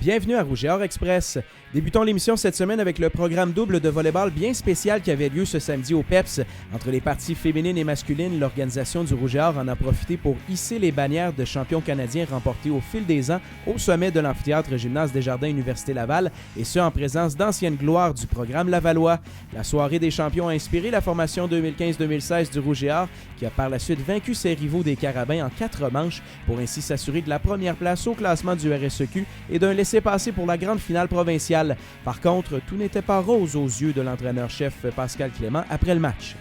Bienvenue à Rouge et Or Express. Débutons l'émission cette semaine avec le programme double de volleyball bien spécial qui avait lieu ce samedi au PEPS. Entre les parties féminines et masculines, l'organisation du Rouge et Or en a profité pour hisser les bannières de champions canadiens remportés au fil des ans au sommet de l'amphithéâtre Gymnase Desjardins Université Laval, et ce en présence d'anciennes gloires du programme lavallois. La soirée des champions a inspiré la formation 2015-2016 du Rouge et Or, qui a par la suite vaincu ses rivaux des Carabins en 4 manches pour ainsi s'assurer de la première place au classement du RSEQ et d'un laissez-passer pour la grande finale provinciale. Par contre, tout n'était pas rose aux yeux de l'entraîneur-chef Pascal Clément après le match.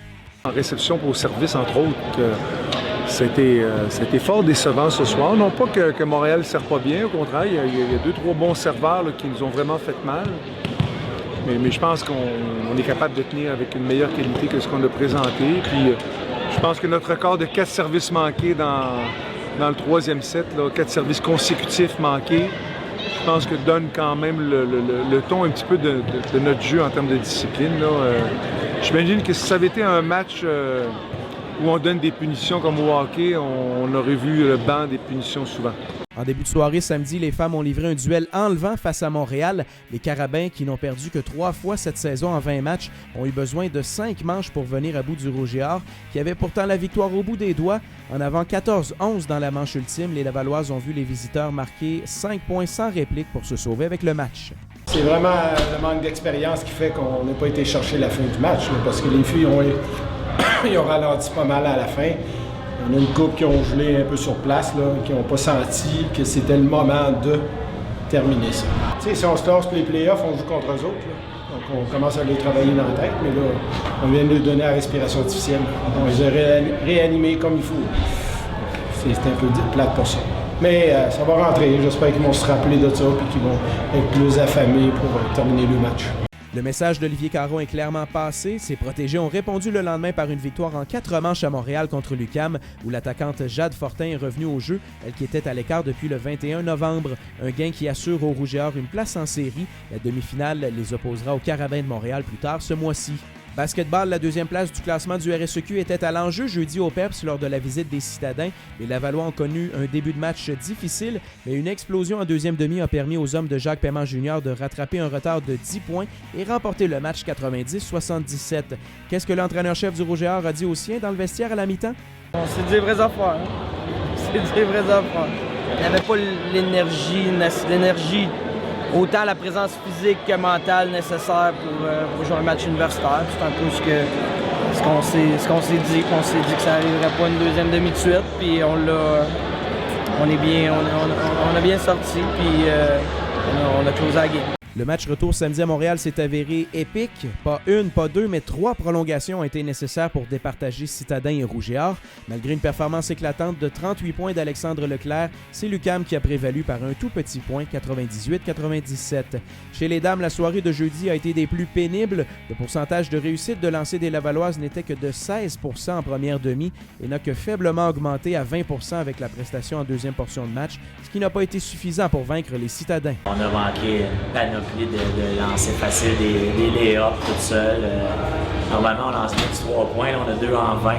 En réception pour service, entre autres, c'était fort décevant ce soir. Non pas que Montréal ne sert pas bien, au contraire, il y a 2-3 bons serveurs là, qui nous ont vraiment fait mal. Mais je pense qu'on est capable de tenir avec une meilleure qualité que ce qu'on a présenté. Puis je pense que notre record de 4 services manqués dans le 3e set, là, 4 services consécutifs manqués, je pense que donne quand même le ton un petit peu de notre jeu en termes de discipline. J'imagine que si ça avait été un match où on donne des punitions comme au hockey, on aurait vu le banc des punitions souvent. En début de soirée, samedi, les femmes ont livré un duel enlevant face à Montréal. Les Carabins, qui n'ont perdu que 3 fois cette saison en 20 matchs, ont eu besoin de 5 manches pour venir à bout du Rouge et Or, qui avait pourtant la victoire au bout des doigts. En avant 14-11 dans la manche ultime, les Lavalloises ont vu les visiteurs marquer 5 points sans réplique pour se sauver avec le match. C'est vraiment le manque d'expérience qui fait qu'on n'a pas été chercher la fin du match, là, parce que les filles ils ont ralenti pas mal à la fin. On a une couple qui ont gelé un peu sur place, là, qui n'ont pas senti que c'était le moment de terminer ça. T'sais, si on se lance pour les playoffs, on joue contre eux autres. Là. Donc on commence à les travailler dans la tête, mais là, on vient de leur donner la respiration artificielle. On les a réanimés comme il faut. C'est un peu plate pour ça. Mais ça va rentrer. J'espère qu'ils vont se rappeler de ça et qu'ils vont être plus affamés pour terminer le match. Le message d'Olivier Caron est clairement passé. Ses protégés ont répondu le lendemain par une victoire en 4 manches à Montréal contre l'UQAM, où l'attaquante Jade Fortin est revenue au jeu, elle qui était à l'écart depuis le 21 novembre. Un gain qui assure au Rouge et Or une place en série. La demi-finale les opposera aux Carabins de Montréal plus tard ce mois-ci. Basketball, la 2e place du classement du RSEQ était à l'enjeu jeudi au PEPS lors de la visite des Citadins. Les Lavallois ont connu un début de match difficile, mais une explosion en 2e demi a permis aux hommes de Jacques Paiement Jr. de rattraper un retard de 10 points et remporter le match 90-77. Qu'est-ce que l'entraîneur-chef du Rouge et Or a dit aux siens dans le vestiaire à la mi-temps? C'est des vraies affaires. C'est des vraies affaires. Il n'y avait pas l'énergie, autant la présence physique que mentale nécessaire pour jouer un match universitaire. C'est un peu ce qu'on s'est dit. On s'est dit que ça n'arriverait pas une 2e demi de suite, puis on a bien sorti, puis on a closé la game. Le match retour samedi à Montréal s'est avéré épique. Pas une, pas 2, mais 3 prolongations ont été nécessaires pour départager Citadins et Rouge et Or. Malgré une performance éclatante de 38 points d'Alexandre Leclerc, c'est l'UQAM qui a prévalu par un tout petit point, 98-97. Chez les dames, la soirée de jeudi a été des plus pénibles. Le pourcentage de réussite de lancer des Lavalloises n'était que de 16% en première demi et n'a que faiblement augmenté à 20% avec la prestation en 2e portion de match, ce qui n'a pas été suffisant pour vaincre les Citadins. On a manqué une panoplie de lancer facile, des lay-ups tout seul. Normalement, on lance des petits 3 points, là, on a 2 en 20.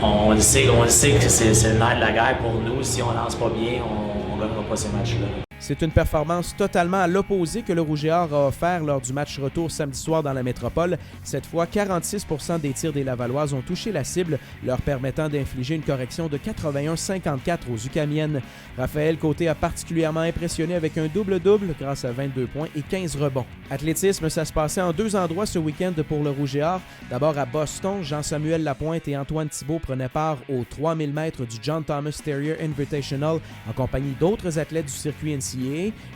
On le sait que c'est le nerf de la guerre pour nous. Si on lance pas bien, on ne gagnera pas ces matchs-là. C'est une performance totalement à l'opposé que le Rouge et Or a offert lors du match retour samedi soir dans la métropole. Cette fois, 46% des tirs des Lavalloises ont touché la cible, leur permettant d'infliger une correction de 81-54 aux UQAMiennes. Raphaël Côté a particulièrement impressionné avec un double-double grâce à 22 points et 15 rebonds. Athlétisme, ça se passait en 2 endroits ce week-end pour le Rouge et Or. D'abord à Boston, Jean-Samuel Lapointe et Antoine Thibault prenaient part aux 3000 mètres du John Thomas Terrier Invitational en compagnie d'autres athlètes du circuit NCAA.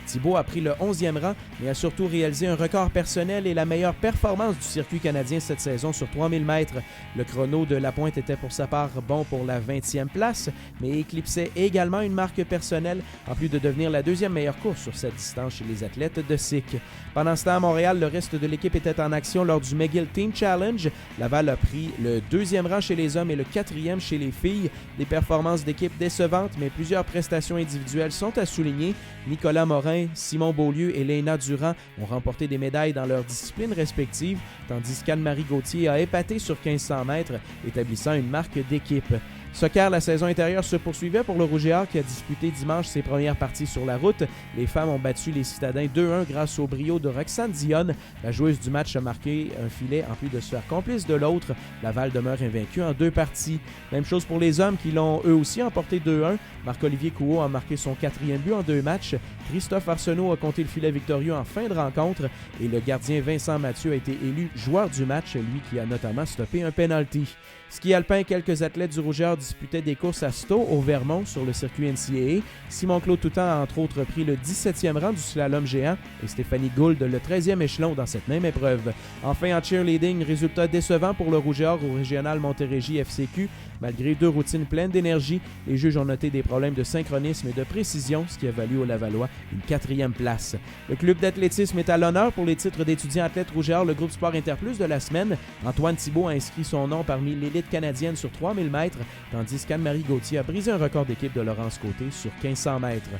Thibault a pris le 11e rang, mais a surtout réalisé un record personnel et la meilleure performance du circuit canadien cette saison sur 3000 mètres. Le chrono de Lapointe était pour sa part bon pour la 20e place, mais éclipsait également une marque personnelle, en plus de devenir la 2e meilleure course sur cette distance chez les athlètes de SIC. Pendant ce temps, à Montréal, le reste de l'équipe était en action lors du McGill Team Challenge. Laval a pris le 2e rang chez les hommes et le 4e chez les filles. Des performances d'équipe décevantes, mais plusieurs prestations individuelles sont à souligner. Nicolas Morin, Simon Beaulieu et Léna Durand ont remporté des médailles dans leurs disciplines respectives, tandis qu'Anne-Marie Gauthier a épaté sur 1500 mètres, établissant une marque d'équipe. Soccer, la saison intérieure se poursuivait pour le Rouge et Or qui a disputé dimanche ses premières parties sur la route. Les femmes ont battu les Citadins 2-1 grâce au brio de Roxane Dionne. La joueuse du match a marqué un filet en plus de se faire complice de l'autre. Laval demeure invaincu en 2 parties. Même chose pour les hommes qui l'ont eux aussi emporté 2-1. Marc-Olivier Couault a marqué son 4e but en 2 matchs. Christophe Arsenault a compté le filet victorieux en fin de rencontre et le gardien Vincent Mathieu a été élu joueur du match, lui qui a notamment stoppé un penalty. Ski alpin, quelques athlètes du Rouge et Or disputaient des courses à Stowe au Vermont sur le circuit NCAA. Simon-Claude Toutan a entre autres pris le 17e rang du slalom géant et Stéphanie Gould le 13e échelon dans cette même épreuve. Enfin en cheerleading, résultat décevant pour le Rouge et Or au régional Montérégie FCQ. Malgré 2 routines pleines d'énergie, les juges ont noté des problèmes de synchronisme et de précision, ce qui a valu aux Lavallois une 4e place. Le club d'athlétisme est à l'honneur pour les titres d'étudiants athlètes Rouge et Or, le groupe Sport Interplus de la semaine. Antoine Thibault a inscrit son nom parmi l'élite canadienne sur 3000 mètres, tandis qu'Anne-Marie Gauthier a brisé un record d'équipe de Laurence Côté sur 1500 mètres.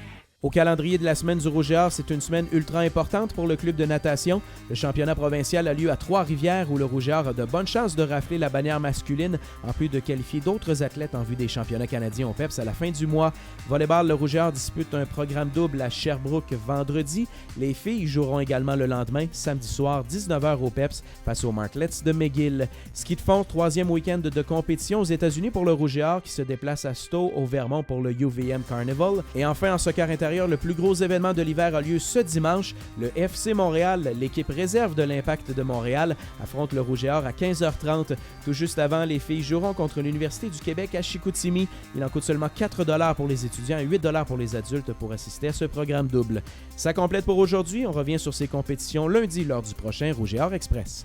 Au calendrier de la semaine du Rouge et Or, c'est une semaine ultra importante pour le club de natation. Le championnat provincial a lieu à Trois-Rivières où le Rouge et Or a de bonnes chances de rafler la bannière masculine, en plus de qualifier d'autres athlètes en vue des championnats canadiens au PEPS à la fin du mois. Volleyball, le Rouge et Or dispute un programme double à Sherbrooke vendredi. Les filles joueront également le lendemain, samedi soir, 19h au PEPS, face aux Martlets de McGill. Ski de fond, 3e week-end de compétition aux États-Unis pour le Rouge et Or qui se déplace à Stowe au Vermont pour le UVM Carnival. Et enfin, en soccer intérieur, le plus gros événement de l'hiver a lieu ce dimanche. Le FC Montréal, l'équipe réserve de l'Impact de Montréal, affronte le Rouge et Or à 15h30. Tout juste avant, les filles joueront contre l'Université du Québec à Chicoutimi. Il en coûte seulement 4$ pour les étudiants et 8$ pour les adultes pour assister à ce programme double. Ça complète pour aujourd'hui. On revient sur ces compétitions lundi lors du prochain Rouge et Or Express.